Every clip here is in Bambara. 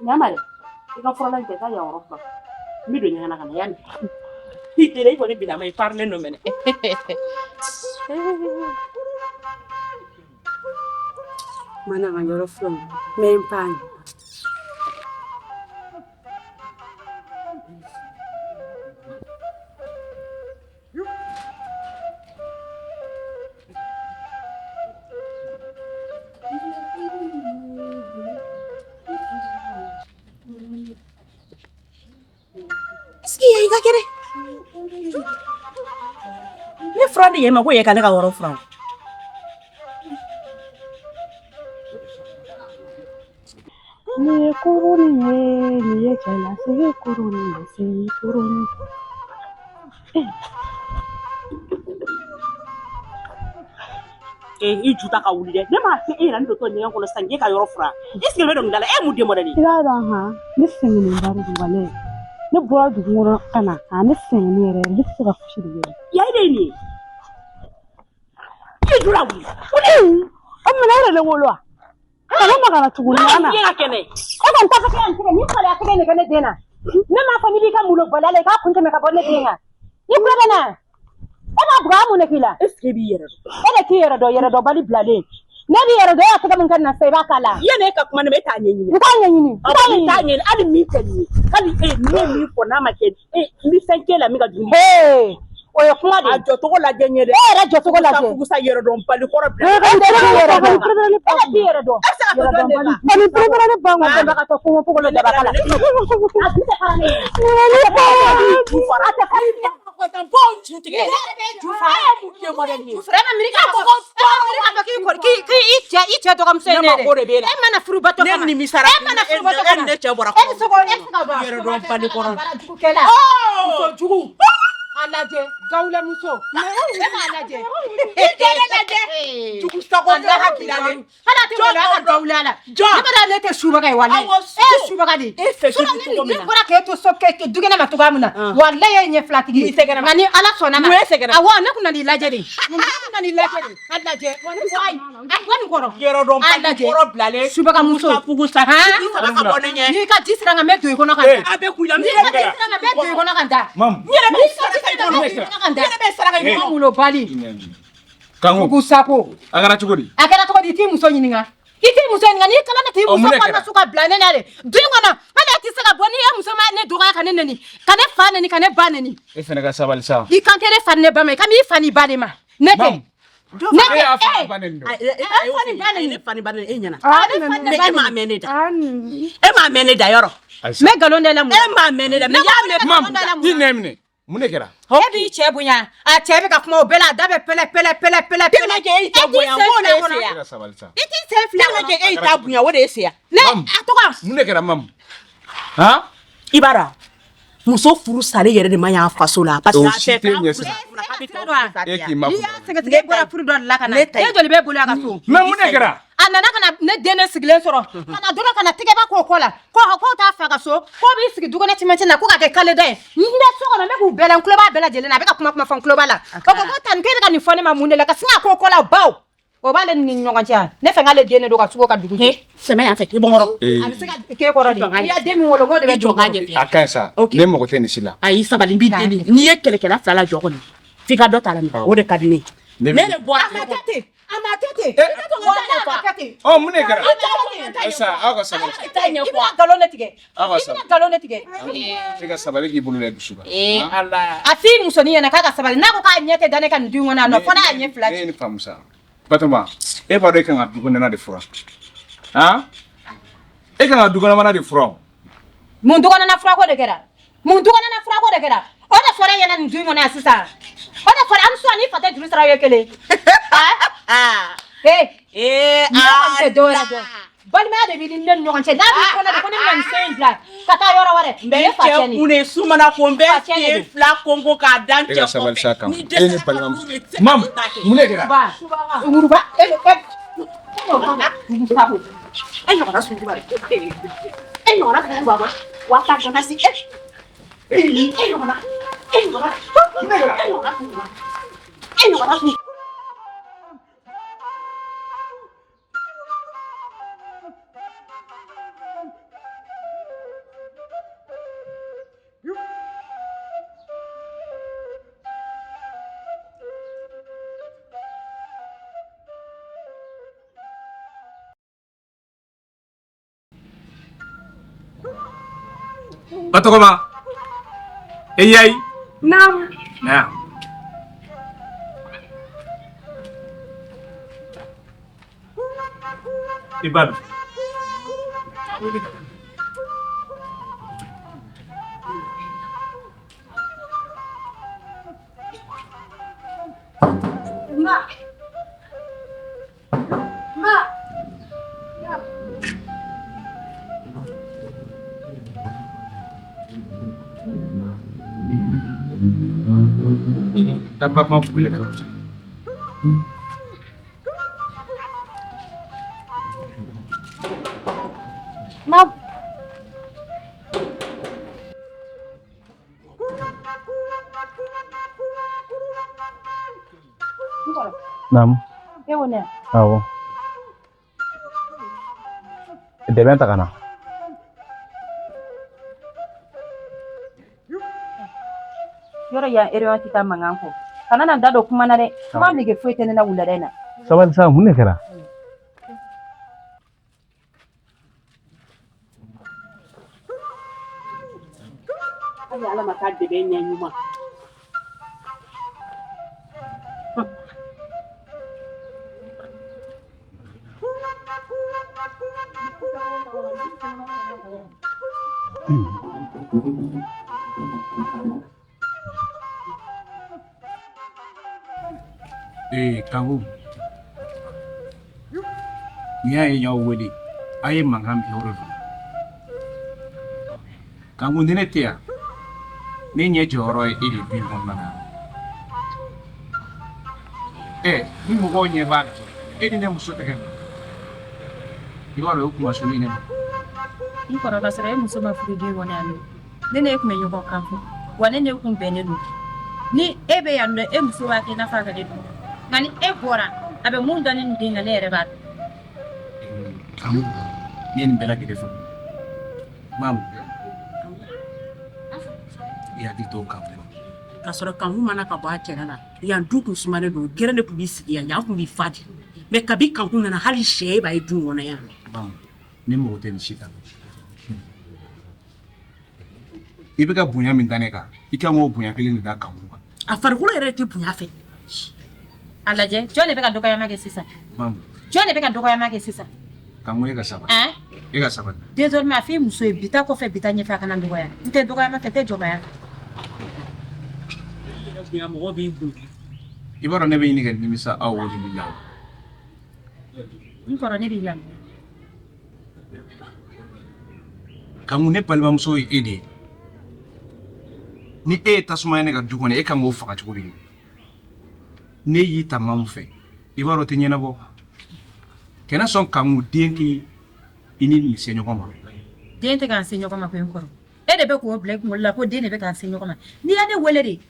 Nyamare, ika fɔlɔ in tɛ taa yan yɔrɔ fila. N bɛ don ɲɛgɛn na ka na yanni. I tɛ i kɔni bila ma i parilen don mɛnɛ. Mana ka yɔrɔ fila mɛ n pan. Ne fura de ye ma ko ye ka ne ka yɔrɔ fura. Ni kuruni ni kala se kuruni. I juta ka wuli dɛ. Ne m'a fɛ e yɛrɛ ni docteur ɲɛgɛn kɔnɔ sisan k'e ka yɔrɔ fura. Est-ce que ne bɛ dɔnkili da la? E mun den modèle ye? I b'a dɔn han ne sɛgɛnnen ba de don walahi. Ne bɔra dugu kɔnɔ ka na ne sɛgɛnnen yɛrɛ ne tɛ se ka fosi de kɛ. Ya de ni. I jura wuli. O minɛ yɛrɛ de wolo wa? Kana magana tuguni ana. Ye ka kɛnɛ. O kan ta fɛ an tigɛ ni kala ya tigɛ ne ka ne den na. Ne m'a fɔ ni b'i ka mulo bala la k'a kun tɛmɛ ka bɔ ne den na. I bɛ bɛ na. E b'a buga mun ne k'i la? Est-ce que b'i yɛrɛ dɔn? E de k'i yɛrɛ dɔn bali bilalen. Ne b'i yɛrɛ dɔn e y'a tɛgɛ min kɛ na sa i b'a k'a la. Yani e ka kuma ne ma e t'a ɲɛɲini. N t'a ɲɛɲini. N t'a ɲɛɲini hali min tɛ nin ye. Hali ne ye min fɔ n'a ma kɛ n bɛ fɛn k'e la min ka jugu. O ye kuma de. A jɔcogo lajɛ n ye dɛ. E yɛrɛ jɔcogo lajɛ. Fugusa yɛrɛ dɔn bali kɔrɔ bila. E t'i yɛrɛ dɔn. E t'i yɛrɛ dɔn. E ka dɔn ne la. Ani préparé ban ka dɛmɛ ka taa kungo pogo la daba la. A tɛ fara ne. Ju fara. A tɛ fara ne. Ka bɔ ju tigɛ. Ju fara. Mun ye modèle ye? Frère Miri ka fɔ ko i cɛ dɔgɔmuso ye ne ma ko de b'e la. E mana furu bato kama. Ne nimisara. E mana furu bato kama. Ne cɛ bɔra. E bɛ se ka bɔ. Yɛrɛ dɔn bali kɔrɔ. Muso jugu. A lajɛ gawula muso. E m'a lajɛ. I tɛ ne lajɛ. Jugu sago ne hakilila. Hala tɛ wala ka gawula la. Ne bɛ ne tɛ subaga ye walahi. E ye subaga de. E fɛ cogo min na. Ne bɔra k'e to so dukɛnɛ ma cogoya min na. Walahi e ye ɲɛ fila tigi ye. Nka ni Ala sɔnna ma. Awɔ ne kun na n'i lajɛ de. Ne kun na n'i lajɛ de. A lajɛ. Bɔ nin kɔrɔ. Yɛrɛ dɔn bali kɔrɔ bilalen. Subaga muso. Fugusa. I sara ka bɔ ne ɲɛ. N'i ka ji sira kan n bɛ don i kɔnɔ ka taa. A bɛ kun la. N'i ka ji sira kan n bɛ don i kɔnɔ ka taa. Kango. Gusako. Agara cogodi. Agara cogodi ti muso ɲininka. I ti muso ɲininka ni kala na ti muso kɔnɔ su ka bila ne na de. Dun kɔnɔ hali ti se ka bɔ ni e muso ma ne dɔgɔya ka ne neni. Ka ne fa neni ka ne ba neni. E fɛnɛ ka sabali sa. I kan tɛ ne fa ne ba ma. Ka mi fa ni ba de ma. Ne tɛ. Ne e y'a fa ni ba neni don. Ne fa ni ba neni e ɲɛna. E m'a mɛn ne da. E m'a mɛn ne da yɔrɔ. N bɛ nkalon da la mun. E m'a mɛn ne da. Mais y'a mɛn Mam, i nɛ minɛ. Mun de kɛra? E b'i cɛ bonya. A cɛ bɛ ka kuma o bɛɛ la. A da bɛ pɛlɛ. Tellement que e t'a bonya o de ye se E yan. ka sabali sa. I t'i sen fila. Tellement que e t'a bonya o de ye se yan. Ne a tɔgɔ. Mun de kɛra mam? Han? I b'a dɔn muso furu salen yɛrɛ de man ɲi a faso la. Parce que O a si tɛ tɛ ɲɛ sira. E k'i ma N'i kun. y'a sɛgɛsɛgɛ e bɔra furu dɔ de la ka na. E joli b'e bolo a ka so? Mais mun de kɛra? A nana ka na ne den ne sigilen sɔrɔ. Ka na dɔrɔn ka na tigɛba k'o kɔ la. K'o t'a fa ka so. K'o b'i sigi dukɛnɛ cɛmancɛ la ko ka kɛ kale da ye. N bɛ so kɔnɔ ne b'u bɛɛ la n tulo b'a bɛɛ lajɛlen na. A bɛ ka kuma fɔ n tulo b'a la. O ko ko tan k'e bɛ ka nin fɔ ne ma mun de la ka sin ka k'o kɔ la baw. O b'ale ni ɲɔgɔn cɛ. Ne fɛ k'ale den ne don ka sugo ka dugu cɛ. Sɛmɛ yan fɛ i bɔnkɔrɔ. A bɛ se ka k'e kɔrɔ de. N'i y'a den min wolo k'o de bɛ jɔ k'a ɲɛ. A kaɲi sa. Ne mago tɛ nin si la. Ayi sabali n b'i deli. N'i ye kɛlɛkɛla fila la jɔ kɔni f'i ka dɔ ta la o de ka di ne ye. Ne de bɔra. A ma kɛ ten. Ɔ mun de kɛra? Ayisa aw ka sabali. I bɛna nkalon de tigɛ. Aw ka sabali. I bɛna nkalon de tigɛ. E ka sabali k'i bolo la dusu kan. A f'i musonin ɲɛna k'a ka sabali n'a ko k'a ɲɛ tɛ da ne ka nin dun kɔnɔ yan nɔ fɔ n'a ɲɛ fila Ne ye nin faamu sa. Batoma e b'a dɔn e kan ka du kɔnɔna de fura. Han? E kan ka du kɔnɔna de fura. Mun dukɔnɔna furako de kɛra? Mun dukɔnɔna furako de kɛra? O de fɔra e ɲɛna nin dun kɔnɔ yan sisan. O de fɔra an sɔn ni fa tɛ juru sara ye kelen. Ne tɛ dɔwɛrɛ dɔn. Balimaya de b'i ni ne ni ɲɔgɔn cɛ. N'a b'i kɔnɔ de ko ne bɛna nin sen in bila ka taa yɔrɔ wɛrɛ. N bɛ cɛ kun de sumana ko n bɛ sen fila konko k'a dan cɛ E ka sabali sa kan. kɔfɛ. E ni balimamuso. Mam, mun de kɛra? Muruba. E ɲɔgɔnna suntuba de. E ɲɔgɔnna suntuba bɔ. Wa ta gana si. E ɲɔgɔnna. Batokoma. Eyai. Naam. Nah. Ibadu. Ma. Ma. Dapat mau boleh kau. Ma. Naam. Ewo ne. Awɔ. Dɛmɛ ta ka na. Yɔrɔ ya ere ti ta mangan ko. Kana na da do kuma na dɛ. Kuma mi ke foyi tɛ ne na wulada in na. Sabali sa mun ne kɛra? Hali ala ma k'a dɛmɛ ɲɛ ɲuman. Kangu. Ni ya yi yawo wele. Aye mangan bi horo. Kangu ndine tia. Ni nye joro e ili bi mona. Ni mo go nye ba. Edi ne muso te. Iwaro ku masuli ne. N kɔrɔla sɔrɔ e muso ma furu den kɔni ani ne ne kun bɛ ɲɔgɔn kan fɔ wa ne ne kun bɛnnen don ni e bɛ yan nɔ e muso b'a kɛ i n'a fɔ a ka ne don nka ni e bɔra a bɛ mun dɔn ne nin den na ne yɛrɛ b'a dɔn. Kamu ni ni bela gede fo. Mam. Ya di to kamu. Ka sɔrɔ kanu mana ka bɔ a cɛla la yan du kun sumalen don gɛrɛ de kun b'i sigi yan kun b'i fa di mais kabi kankun nana hali sɛ b'a ye du kɔnɔ yan. Mam. Ni mo tɛ ni si kan. I bɛ ka bonya min da ne kan I ka m'o bonya kelen de da kamu kan. A farikolo yɛrɛ tɛ bonya fɛ. A lajɛ jɔn de bɛ ka dɔgɔyama kɛ sisan. Mam. Jɔn de bɛ ka dɔgɔyama kɛ sisan. Kamu e ka sabali. E ka sabali. Désormais a f'i muso ye bi ta kɔfɛ bi ta ɲɛfɛ a kana dɔgɔya n tɛ dɔgɔyama fɛ tɛ jɔbaya. Mɔgɔ b'i bolo. I b'a dɔn ne bɛ ɲini kɛ nimisa aw wele min na. N kɔrɔ ne b'i lamɛn. Kamu ne balimamuso ye e de ye. Ni e ye tasuma ye ne ka du kɔnɔ e kan k'o faga cogo di? Ne y'i ta maa min fɛ I b'a dɔn o tɛ ɲɛnabɔ. Kana sɔn kamu den k'i I ni nin se ɲɔgɔn ma. Den tɛ k'an se ɲɔgɔn ma ko n kɔrɔ e de bɛ k'o bila I kunkolo la ko den de bɛ k'an se ɲɔgɔn ma n'i y'a ne wele de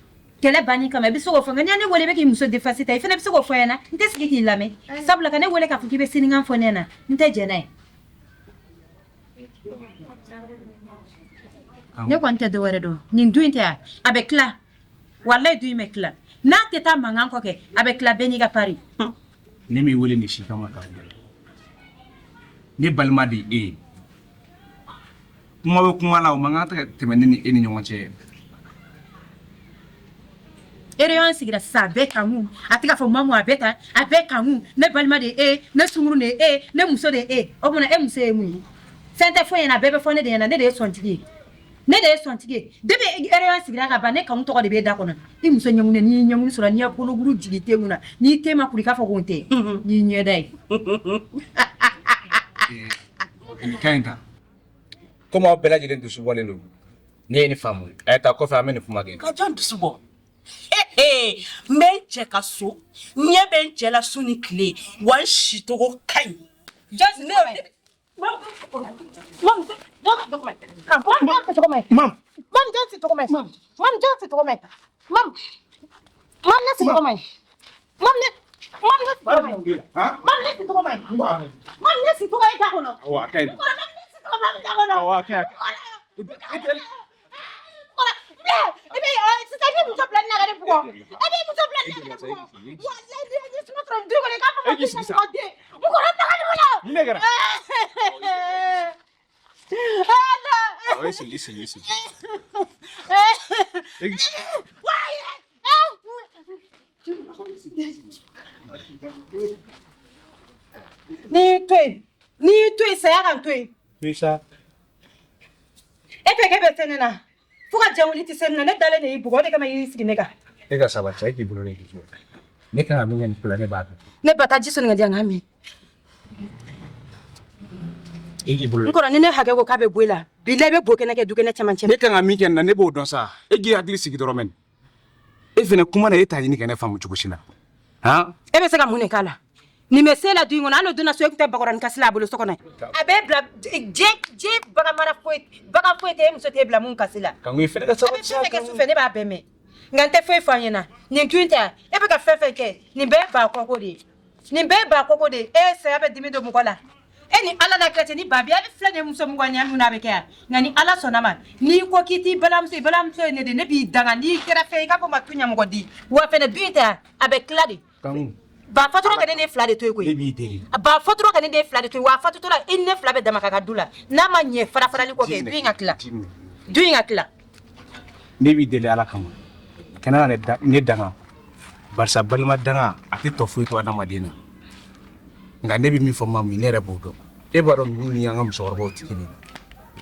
kɛlɛ banni kama I bɛ se k'o fɔ nka n'i y'a ne wele I bɛ k'i muso défense ta I fana bɛ se k'o fɔ n ɲɛna n tɛ sigi k'i lamɛn sabula ka ne wele k'a fɔ k'i bɛ sinikan fɔ ne ɲɛna n tɛ jɛn n'a ye. Ne kɔni tɛ dɔwɛrɛ dɔn nin du in tɛ yan a bɛ tila walayi du in bɛ tila n'a tɛ taa mankan kɔ kɛ a bɛ tila bɛɛ n'i ka pari. Ne m'i wele nin si kama k'a wele. Ne balima de e ye. Kuma bɛ kuma la o man kan tɛ tɛmɛ ne ni e ni ɲɔgɔn cɛ. Eriyan sigira sisan a bɛɛ kanu a tɛ ka fɔ mamu a bɛɛ ta a bɛɛ kanu ne balima de e ne sunkuru de e ne muso de e o tuma e muso ye mun ye fɛn tɛ fɔ ɲɛna a bɛɛ bɛ fɔ ne de ɲɛna ne de ye sɔntigi ye ne de ye sɔntigi ye depuis Eriyan sigira ka ban ne kanu tɔgɔ de b'e da kɔnɔ I muso ɲɛŋuni n'i ye ɲɛŋuni sɔrɔ n'i ye bolokuru jigin te mun na n'i te ma kuru I k'a fɔ ko n tɛ n'i ɲɛda ye. Nin ka ɲi ta. Komi aw bɛɛ lajɛlen dusu bɔlen don. Ne ye nin faamu. A ye taa kɔfɛ an bɛ nin kuma kɛ. Ka jɔn dusu bɔ. N bɛ n cɛ ka so n ɲɛ bɛ n cɛ la su ni tile wa n si togo ka ɲi. Listen. Ni toi saya kan toi. Oui, ça. E pe ke be tenena. Fuka jawuli ti senna ne dale ne ibugo de kama yisigi nega. E ka saba sai ki bulo ne ki. Ne ka mi nyen pula ne ba. Ne bata jiso nga janga mi. E ki bulo. Nkora ne hage ko kabe buela. Bile be boke na ke duke na chamanche. Ne ka mi ken na ne bo don sa. E gi agli sigi doro men. E fene kuma na eta yini kene famu chukushina. Ha? E be se ka mune kala. Ni me sela du ngona no duna so ekute bagoran kasila bolo sokona. Abe bla je baga mara foi te muso te bla mun kasila. Kan wi fene ka sa. Abe fe ke su fe ne ba be me. Ngante foi fanyena. Ni twinta e be ka fe ke ni be ba kokko de. Ni be ba kokko de e se abe dimi do mukola. E ni ala na krete ni babi abi flane muso mugwanya muna be ke. Ngani ala sonama. Ni ko kiti balamse ne de ne bi danga ni kera fe ka ko matunya mugodi. Wa fe ne duita abe kladi. Kan ba fatoro ka ne fla de to ko ba fatoro ka ne fla de to wa fatoro la inne fla be dama ka dula na ma nye fara li ko ke duinga kla ne bi dele ala kama kana ne danga barsa balma danga ati to fu to na madina nga ne bi mi fo mamu ne rebodo e baro mi yanga muso robo tikini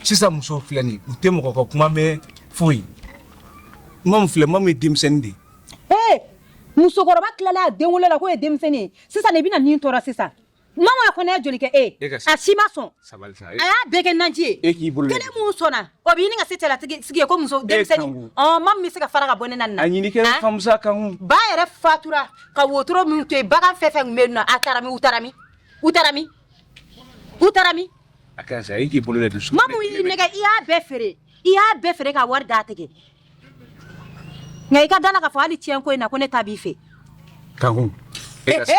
sisa muso flani utemo ko kuma me fuyi mam fle mam dimsendi muso koroba klala denwolo la ko e demseni sisa ne bina nin tora sisa mama ko ne joli ke a sima son sabal sa aya bege nanji e ki bulle kele muso na o bi ni nga setela tigi ko muso demseni mam mi se ka fara ka bonena na anyi ni ke famsa kan ba yere fatura ka wotoro mun to bagan fefe menna utarami akan sa e ki bulle de su mamu yi nega iya be fere ka war da tege ngai ka dala ka fali tien ko ina ko ne tabi fe kan e ka sa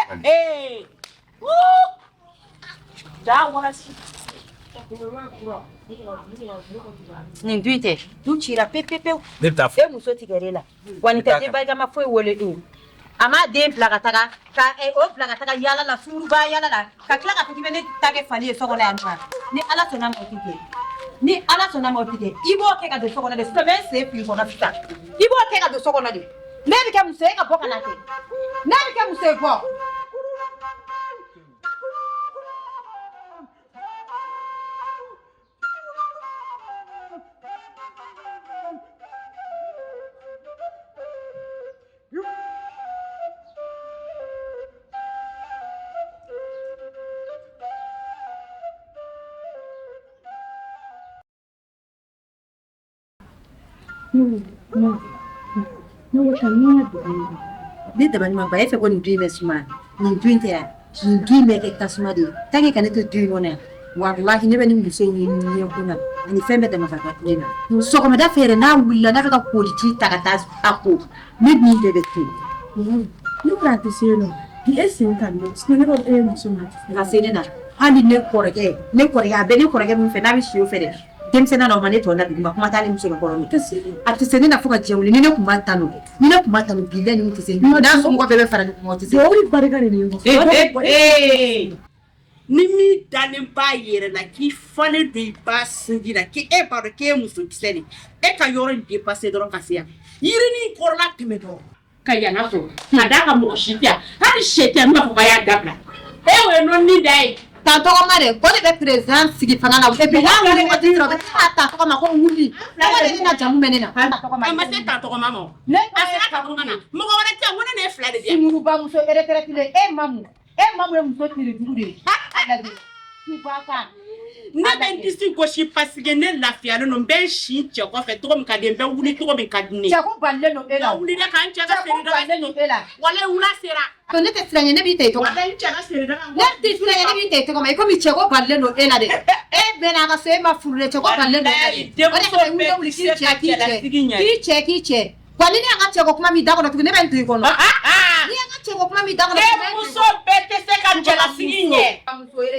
da wala si ni duite du chira pepe ne ta e muso tigerela wani te ba ga ma foi wole ama de plaga taga ka o plaga taga yala la suruba yala la ka kla ka tibe ne tage fali so ko la anwa ni ala sona mo tike ibo ke ka de so ko na de so men se fi ko na fita ibo ke ka de so ko na de ne bi ke muso e ka boka na ke ne bi ke muso e bo no wa shania ni da ban ma ba efe ko ni dream suma ni dream te ni dream ke tasuma de tangi kan to dream ona wallahi ne bani muso ni kuna ani fembe da mafaka dina so ko da fere na willa na ka ko di ta ka tas ako ni de tu no practice no di esin kan no ne ro e muso ma ga senena hani ne korege ya be ne korege mun fe na bi shiyo fere demsena no mane to na biguma kuma tali muso ko romi ati senena fuka jewli ne kuma tanu bile ni mutise na so ko bebe fara ni mo tise ori barika ni yo ni mi dalen ba yere la ki fane do ba sinji la ki e ba ke muso kiseni e ka yoro ndi passer doron kasia yiri ni korla teme do ka yana so na da ka mo shitia hadi shete ma ko ya dabla e we no ni dai tanto ko mare ko de president sigi fana na e be na ngare ko tiro be ta ko ma ko wuli na wale na jamu menena ma se tanto ko mamo ne asira ka ko kana mo ko wala ta wona ne fla de dia muru ba muso erekeretile e mamu e muso tiri dude ala de ni baka na ben disi goshi pasige ne lafia no be shi che ko fe to ko ka de be wuli to ko be ka dine che ko balle no ela wuli de kan che ka seri balle no ela wala wula sera to ne te franye ne bi te to wala che ka seri da ne te franye ne bi te to ko mai ko mi che ko balle no ela de e be na ka se ma furre che ko balle no ela de wala ko wuli wuli ki che kwani ne anga che ko kuma mi da ko ne ben tu ko no ni anga che ko kuma mi da ko e muso bete se kan che la siginye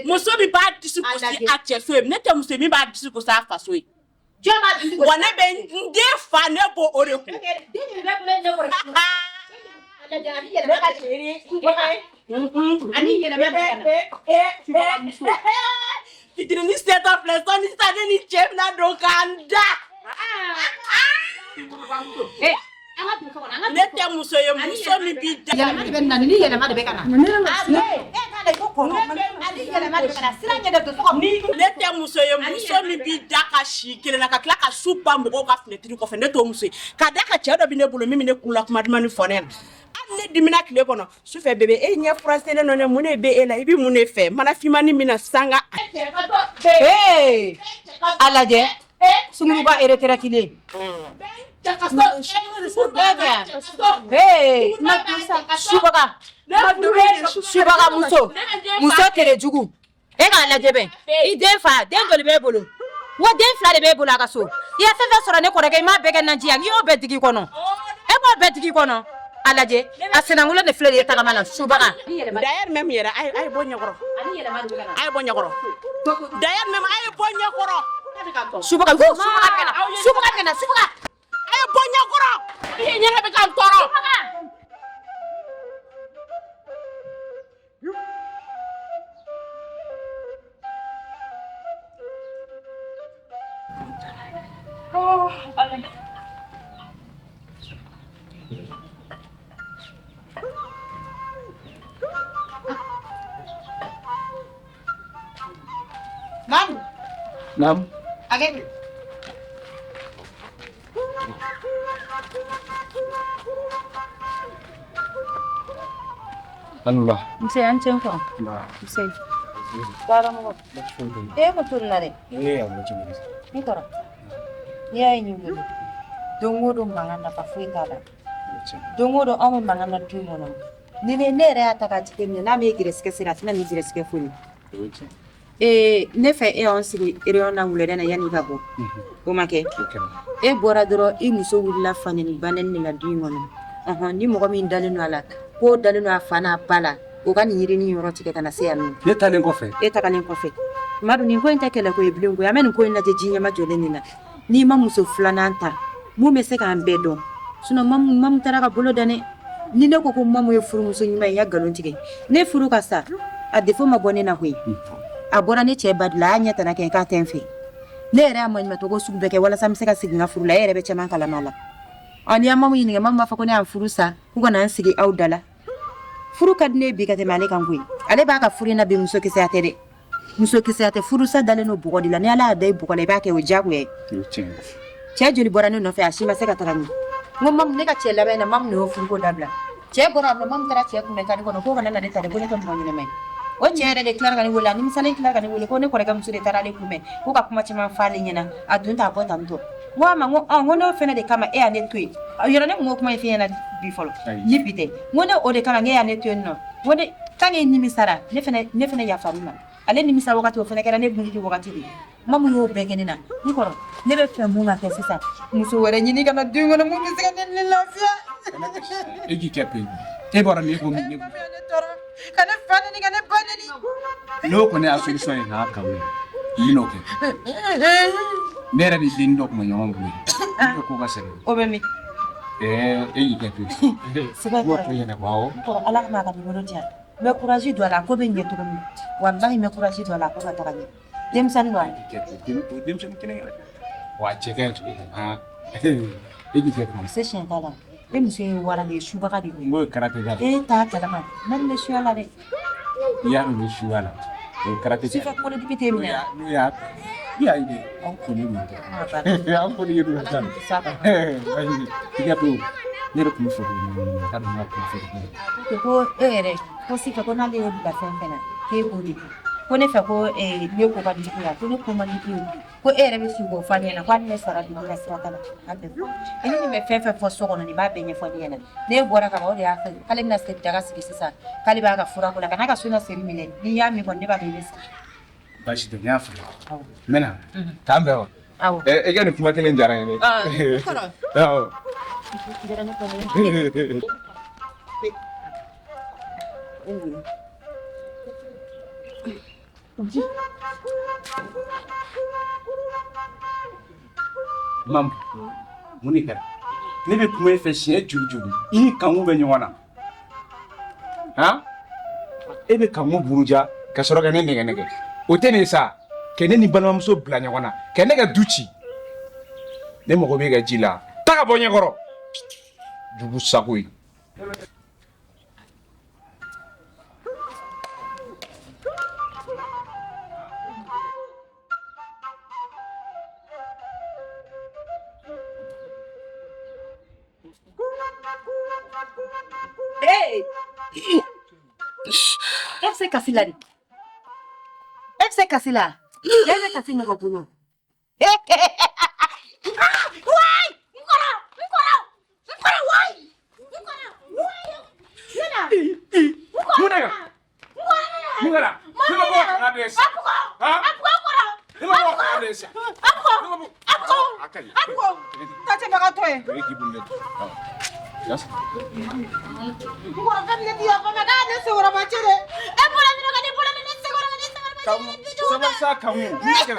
muso bi ba disi ko si a che so ne te muso mi ba disi ko sa fa so wana be nge fa ne bo ore ku ani yele be titini ni setor filɛ sɔni sisan ne ni cɛ bɛna don k'an da. Ne tɛ muso ye muso min b'i da. Yɛlɛma de bɛ na ni yɛlɛma de bɛ ka na. E ko kɔnɔ ani yɛlɛma de bɛ ka na sira ɲɛ de don so kɔnɔ. Ne tɛ muso ye muso min b'i da ka si kelen na ka tila ka su ban mɔgɔw ka fenêtre kɔfɛ ne t'o muso ye ka da ka cɛ dɔ bɛ ne bolo min bɛ ne kun la kuma duman ni fɔ ne na hali ne dimina tile kɔnɔ sufɛ bébé e ɲɛ furaselen nɔ ne mun de bɛ e la i bɛ mun de fɛ mana finmani min na sanga. A lajɛ Sunkuruba retraitée. Subaga muso tere jugu e k'a lajɛ bɛ i den fa den joli b'e bolo wa den fila de b'e bolo a ka so i ye fɛn fɛn sɔrɔ ne kɔrɔkɛ i m'a bɛɛ kɛ naji yan i y'o bɛɛ digi kɔnɔ e b'o bɛɛ digi kɔnɔ a lajɛ a sinankolo de filɛ de ye tagama na Subaga d'ailleurs même yɛrɛ a ye bɔ ɲɛkɔrɔ a ye bɔ ɲɛkɔrɔ d'ailleurs même a ye bɔ ɲɛkɔrɔ Subaga a ye bɔ ɲɛkɔrɔ i ɲɛna bɛ ka n tɔɔrɔ. Mamu Naam. Again. Allah. Mse an cen ko. Mse. Bara mo. Ko tunare. Ya mu ci mu. Ni toro. Ya yi ni. Dongodo mangana pa fuitala. Dongodo amu mangana tumono. Ni ne re ata ka tikenne na me gireske sira tina ni gireske funi. Ne fɛ on sigi réunion na wulada na yani ka bɔ. O ma kɛ. E bɔra dɔrɔn i muso wulila faneni banen ni la du kɔnɔ. Ni mɔgɔ min dalen no a la ko dalen no a fa n'a ba la o ka nin yirini yɔrɔ tigɛ ka na se yan nɔ. Ne talen kɔfɛ. E tagalen kɔfɛ. Madu nin ko in tɛ kɛlɛ ko ye bilen ko ye. An bɛ nin ko in lajɛ ji ɲɛma jɔlen nin na. N'i ma muso filanan ta mun bɛ se k'an bɛɛ dɔn. Sinon mamu taara ka bolo da ne. Ni ne ko ko mamu ye furumuso ɲuman ye n ya nkalon tigɛ. Ne furu ka sa a défaut ma bɔ ne na koyi. A bɔra ne cɛ ba de la a ɲɛ tana kɛ k'a tɛ n fɛ. Ne yɛrɛ y'a maɲumatɔko sugu bɛɛ kɛ walasa n bɛ se ka segin n ka furu la e yɛrɛ bɛ caman kalama la. Ni ya mamu ɲininka mamu b'a fɔ ko ne y'an furu sa k'u kana n sigi aw da la. Furu ka di ne bi ka tɛmɛ ale kan koyi. Ale b'a ka furu in na bi muso kisɛya tɛ dɛ. Muso kisɛya tɛ furu sa dalen no bɔgɔ de la ni ala y'a da i bɔgɔ la i b'a kɛ o diyagoya ye. Cɛ joli bɔra ne nɔfɛ a si ma se ka taga ɲɛ. N ko mamu ne ka cɛ labɛn na mamu ne y'o furuko dabila. Cɛ bɔra a bolo mamu taara cɛ kunbɛn kari kɔnɔ k'o kana na ne ta dɛ ko ne tɛ mɔgɔ ɲɛnɛma ye. O cɛ yɛrɛ de tilara ka ne wele a nimisalen tilara ka ne wele ko ne kɔrɔkɛ muso de taara ale kunbɛn k'u ka kuma caman f'ale ɲɛna a dun t'a bɔ tantɔ. N ko a ma n ko n'o fɛnɛ de kama e y'a ne to yen yɔrɔ ne kun ko kuma in f'i ɲɛna bi fɔlɔ ni bi tɛ n ko ne o de kama e y'a ne to yen nɔ n ko ne tant que nimisara ne fɛnɛ yafar'u ma ale nimisa wagati o fɛnɛ kɛra ne gunji wagati de mamu y'o bɛɛ kɛ ne na ni kɔrɔ ne bɛ fɛ mun ka kɛ sisan muso wɛrɛ ɲini ka na du kɔnɔ mun bɛ se ka ne lafiya. E k'i kɛ pe e bɔra ne ko ne ka ne fa neni ka ne ba neni. N'o kɔni y'a solution ye k'a kawo ye n'o kɛ ne yɛrɛ de den dɔ tun bɛ ɲɔgɔn bolo ne ko ka sɛbɛn o bɛ min e y'i kɛ pe sɛbɛn n'o tun ɲɛna awɔ ala kana ka bolo diyan mɛ courage don a la a ko bɛ ɲɛ cogo min wallahi mɛ courage don a la a ko ka taga ɲɛ denmisɛnnin don a denmisɛnnin kelen yɛrɛ wa cɛ ka ɲi tugun e k'i kɛ pe se siɲɛ t'a la e muso ye wara de ye subaga de ye n k'o ye karate da e t'a kalama ne bɛ suya la dɛ i y'a mɛn suya la o ye karate da sufɛ kunkolo dibi tɛ minɛ n'o y'a i y'a ye an kɔni y'o kɛ an kɔni ye n'o kɛ i ka to ne yɛrɛ tun bɛ fɛ k'a dɔn n ka kuma fɛ ko e yɛrɛ ko sufɛ ko n'ale ye bila fɛn fɛn na k'e k'o de ko ne fɛ ko ne ko ka di la ko ne ko man di ko e yɛrɛ bɛ si k'o fɔ ne ɲɛna ko hali ne sara dugu la sira t'a la a bɛɛ fɔ e ni nin bɛ fɛn fɛn fɔ so kɔnɔ nin b'a bɛɛ ɲɛfɔ ne ɲɛna ne bɔra ka ban o de y'a fɛ k'ale bɛna se daga sigi sisan k'ale b'a ka fura ko la kana ka so na seri minɛ n'i y'a min kɔni ne b'a dɔn i bɛ sigi. Baasi tɛ n y'a faamu n bɛ na k'an bɛn wa. Awɔ. E ka nin kuma kelen diyara n ye dɛ. Awɔ. Mamu mun de kɛra ne bɛ kuma e fɛ siɲɛ joli i ni kanku bɛ ɲɔgɔn na han e bɛ kanku buruja ka sɔrɔ ka ne nɛgɛ nɛgɛ o tɛ nin sa Kene ni balimamuso bila ɲɔgɔn na kɛ ne ka du ci ne mago bɛ ka ji la ta ka bɔ ɲɛkɔrɔ jugu sago ye. Hey! FC Kasila ni. FC Kasila. Yeye Kasila ko puno. Wai! Nkora! Wai! Yana. Munega. Mungala. Nima bo ka adresse. Ha? Nima bo ka adresse. Apo. Tate bagatoe. Eki bulle. Yes. Nkora kamne dia ko na dade segura machere. E pola ni segura Kamu sama sa kamu. Munega.